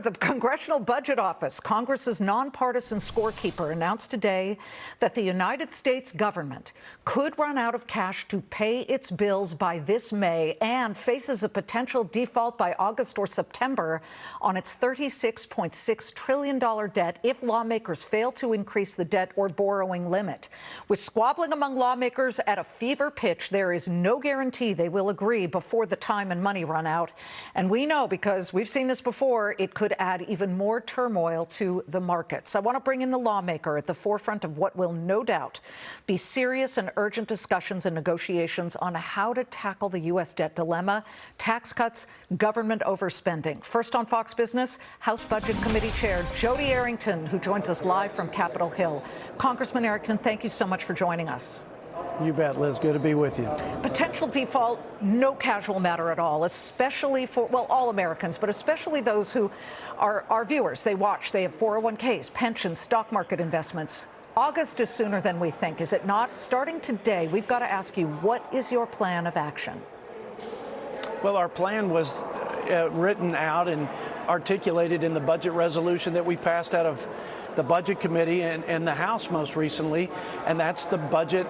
The Congressional Budget Office, Congress's nonpartisan scorekeeper, announced today that the United States government could run out of cash to pay its bills by this May and faces a potential default by August or September on its $36.6 trillion debt if lawmakers fail to increase the debt or borrowing limit. With squabbling among lawmakers at a fever pitch, there is no guarantee they will agree before the time and money run out. And we know, because we've seen this before, it could add even more turmoil to the markets. I want to bring in the lawmaker at the forefront of what will no doubt be serious and urgent discussions and negotiations on how to tackle the U.S. debt dilemma, tax cuts, government overspending. First on Fox Business, House Budget Committee Chair Jodey Arrington, who joins us live from Capitol Hill. Congressman Arrington, thank you so much for joining us. You bet, Liz. Good to be with you. Potential default, no casual matter at all, especially for, well, all Americans, but especially those who are our viewers. They watch, they have 401ks, pensions, stock market investments. August is sooner than we think, is it not? Starting today, we've got to ask you, what is your plan of action? Well, our plan was written out and articulated in the budget resolution that we passed out of the Budget Committee and the House most recently, and that's the budget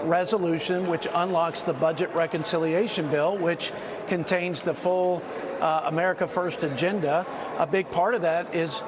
resolution which unlocks the budget reconciliation bill, which contains the full America First agenda. A big part of that is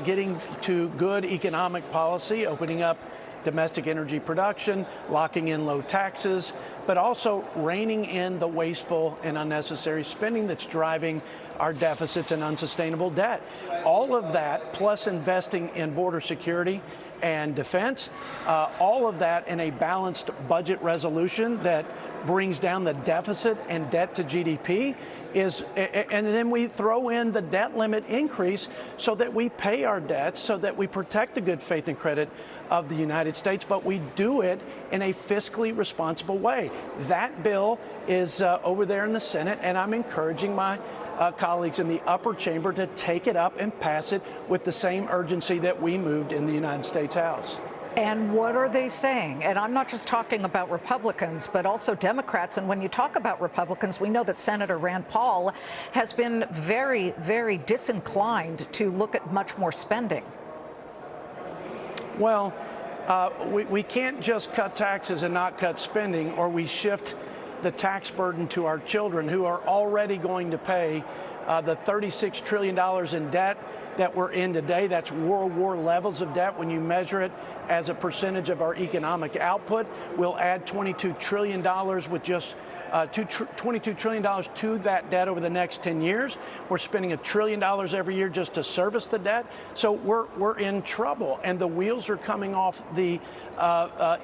getting to good economic policy, opening up domestic energy production, locking in low taxes, but also reining in the wasteful and unnecessary spending that's driving our deficits and unsustainable debt. All of that, plus investing in border security and defense, all of that in a balanced budget resolution that brings down the deficit and debt to GDP and then we throw in the debt limit increase so that we pay our debts, so that we protect the good faith and credit of the United States, but we do it in a fiscally responsible way. That bill is over there in the Senate, and I'm encouraging my colleagues in the upper chamber to take it up and pass it with the same urgency that we moved in the United States House. And what are they saying? And I'm not just talking about Republicans, but also Democrats. And when you talk about Republicans, we know that Senator Rand Paul has been very, very disinclined to look at much more spending. Well, we can't just cut taxes and not cut spending, or we shift the tax burden to our children, who are already going to pay the $36 trillion in debt that we're in today. That's World War levels of debt when you measure it as a percentage of our economic output. We'll add $22 trillion with just $22 trillion to that debt over the next 10 years. We're spending $1 trillion every year just to service the debt. So we're in trouble, and the wheels are coming off the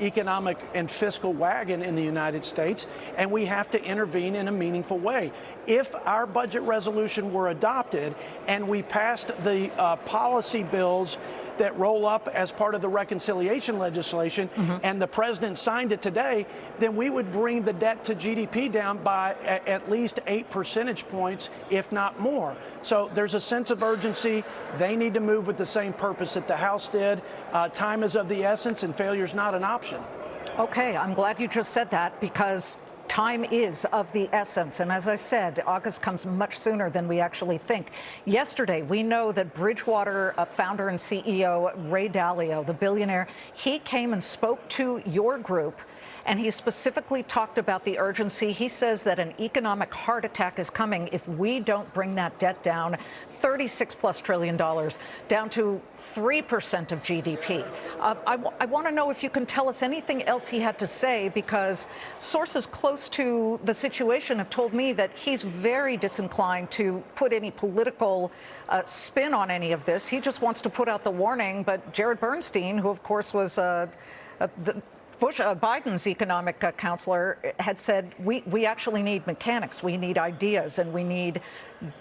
economic and fiscal wagon in the United States, and we have to intervene in a meaningful way. If our budget resolution were adopted and we passed the policy bills that roll up as part of the reconciliation legislation, and the president signed it today, then we would bring the debt to GDP down by at least 8 percentage points, if not more. So there's a sense of urgency. They need to move with the same purpose that the House did. Time is of the essence, and failure is not an option. Okay, I'm glad you just said that, because time is of the essence. And as I said, August comes much sooner than we actually think. Yesterday, we know that Bridgewater founder and CEO Ray Dalio, the billionaire, he came and spoke to your group, and he specifically talked about the urgency. He says that an economic heart attack is coming if we don't bring that debt down, $36+ trillion, down to 3% of GDP. I want to know if you can tell us anything else he had to say, because sources close to the situation have told me that he's very disinclined to put any political spin on any of this. He just wants to put out the warning. But Jared Bernstein, who of course was Biden's economic counselor, had said, we actually need mechanics, we need ideas, and we need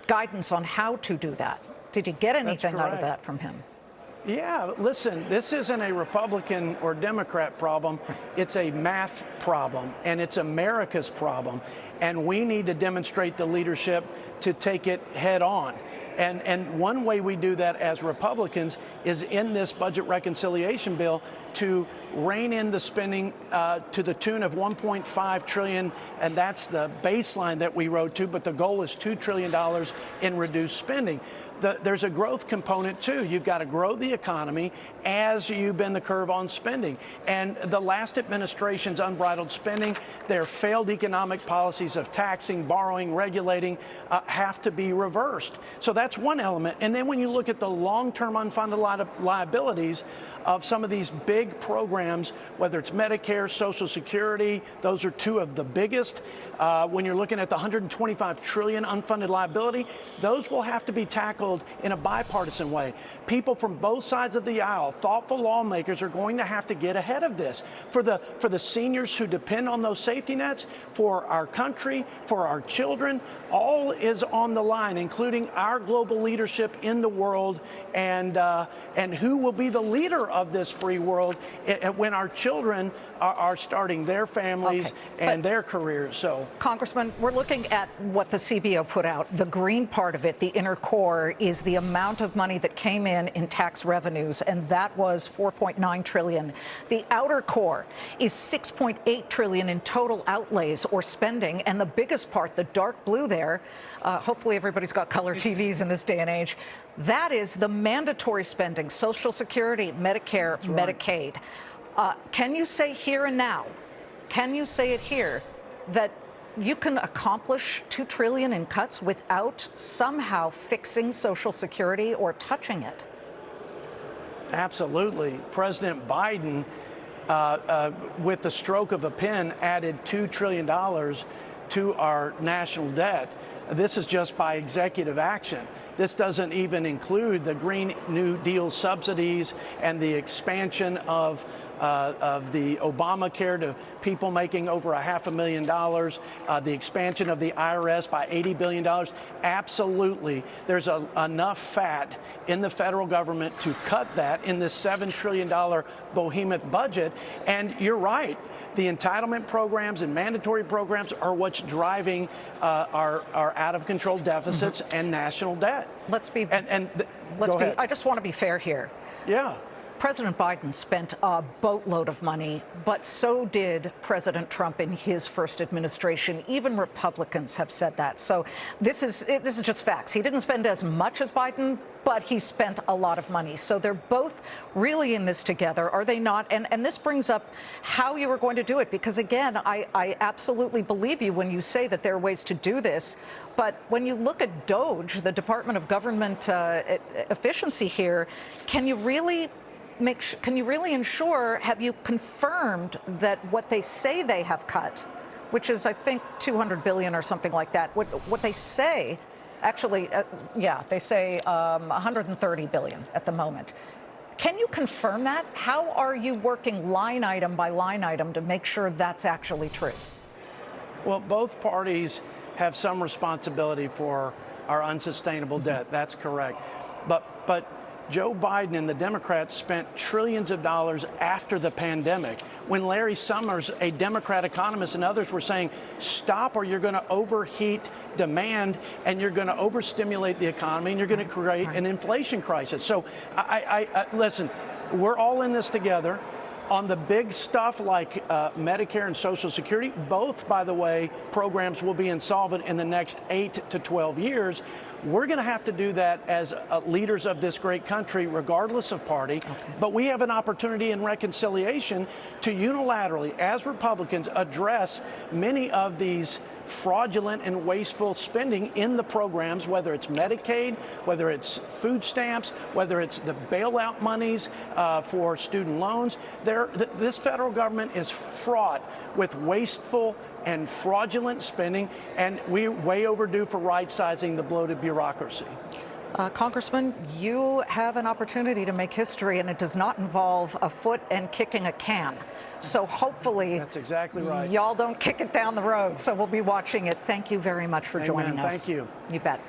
guidance on how to do that. Did you get anything out of that from him? Yeah, listen, this isn't a Republican or Democrat problem. It's a math problem, and it's America's problem. And we need to demonstrate the leadership to take it head on. And one way we do that as Republicans is in this budget reconciliation bill to rein in the spending to the tune of $1.5 trillion, and that's the baseline that we wrote to, but the goal is $2 trillion in reduced spending. there's a growth component too. You've got to grow the economy as you bend the curve on spending. And the last administration's unbridled spending, their failed economic policies of taxing, borrowing, regulating have to be reversed. So that's one element. And then when you look at the long-term unfunded liabilities of some of these big programs, whether it's Medicare, Social Security, those are two of the biggest. When you're looking at the $125 trillion unfunded liability, those will have to be tackled in a bipartisan way. People from both sides of the aisle, thoughtful lawmakers, are going to have to get ahead of this. For the seniors who depend on those safety nets, for our country, for our children, all is on the line, including our global leadership in the world, and who will be the leader of this free world when our children are starting their families and their careers. So, Congressman, we're looking at what the CBO put out. The green part of it, the inner core, is the amount of money that came in tax revenues, and that was $4.9 trillion. The outer core is $6.8 trillion in total outlays or spending, and the biggest part, the dark blue there, hopefully everybody's got color TVs in this day and age, that is the mandatory spending, Social Security, Medicare, Medicaid. Can you say here and now, can you say it here, that you can accomplish $2 trillion in cuts without somehow fixing Social Security or touching it? Absolutely. President Biden, with the stroke of a pen, added $2 trillion to our national debt. This is just by executive action. This doesn't even include the Green New Deal subsidies and the expansion of the Obamacare to people making over $500,000, the expansion of the IRS by $80 billion. Absolutely, there's enough fat in the federal government to cut that in this $7 trillion behemoth budget. And you're right. The entitlement programs and mandatory programs are what's driving our out-of-control deficits and national debt. I just want to be fair here. Yeah. President Biden spent a boatload of money, but so did President Trump in his first administration. Even Republicans have said that. So this is just facts. He didn't spend as much as Biden, but he spent a lot of money. So they're both really in this together, are they not? And this brings up how you are going to do it, because again, I absolutely believe you when you say that there are ways to do this. But when you look at DOGE, the Department of Government Efficiency here, can you really ensure, have you confirmed that what they say they have cut, which is, I think, $200 billion or something like that, what they say, actually, they say $130 billion at the moment. Can you confirm that? How are you working line item by line item to make sure that's actually true? Well, both parties have some responsibility for our unsustainable debt. That's correct. But Joe Biden and the Democrats spent trillions of dollars after the pandemic, when Larry Summers, a Democrat economist, and others were saying, stop or you're going to overheat demand and you're going to overstimulate the economy and you're going to create an inflation crisis. So listen, we're all in this together. On the big stuff like Medicare and Social Security, both, by the way, programs will be insolvent in the next 8 to 12 years. We're going to have to do that as leaders of this great country, regardless of party. But we have an opportunity in reconciliation to unilaterally, as Republicans, address many of these fraudulent and wasteful spending in the programs, whether it's Medicaid, whether it's food stamps, whether it's the bailout monies for student loans. This federal government is fraught with wasteful and fraudulent spending, and we're way overdue for right-sizing the bloated bureaucracy. Congressman, you have an opportunity to make history, and it does not involve a foot and kicking a can. So hopefully, that's exactly right. Y'all don't kick it down the road. So we'll be watching it. Thank you very much for joining us. Thank you. You bet.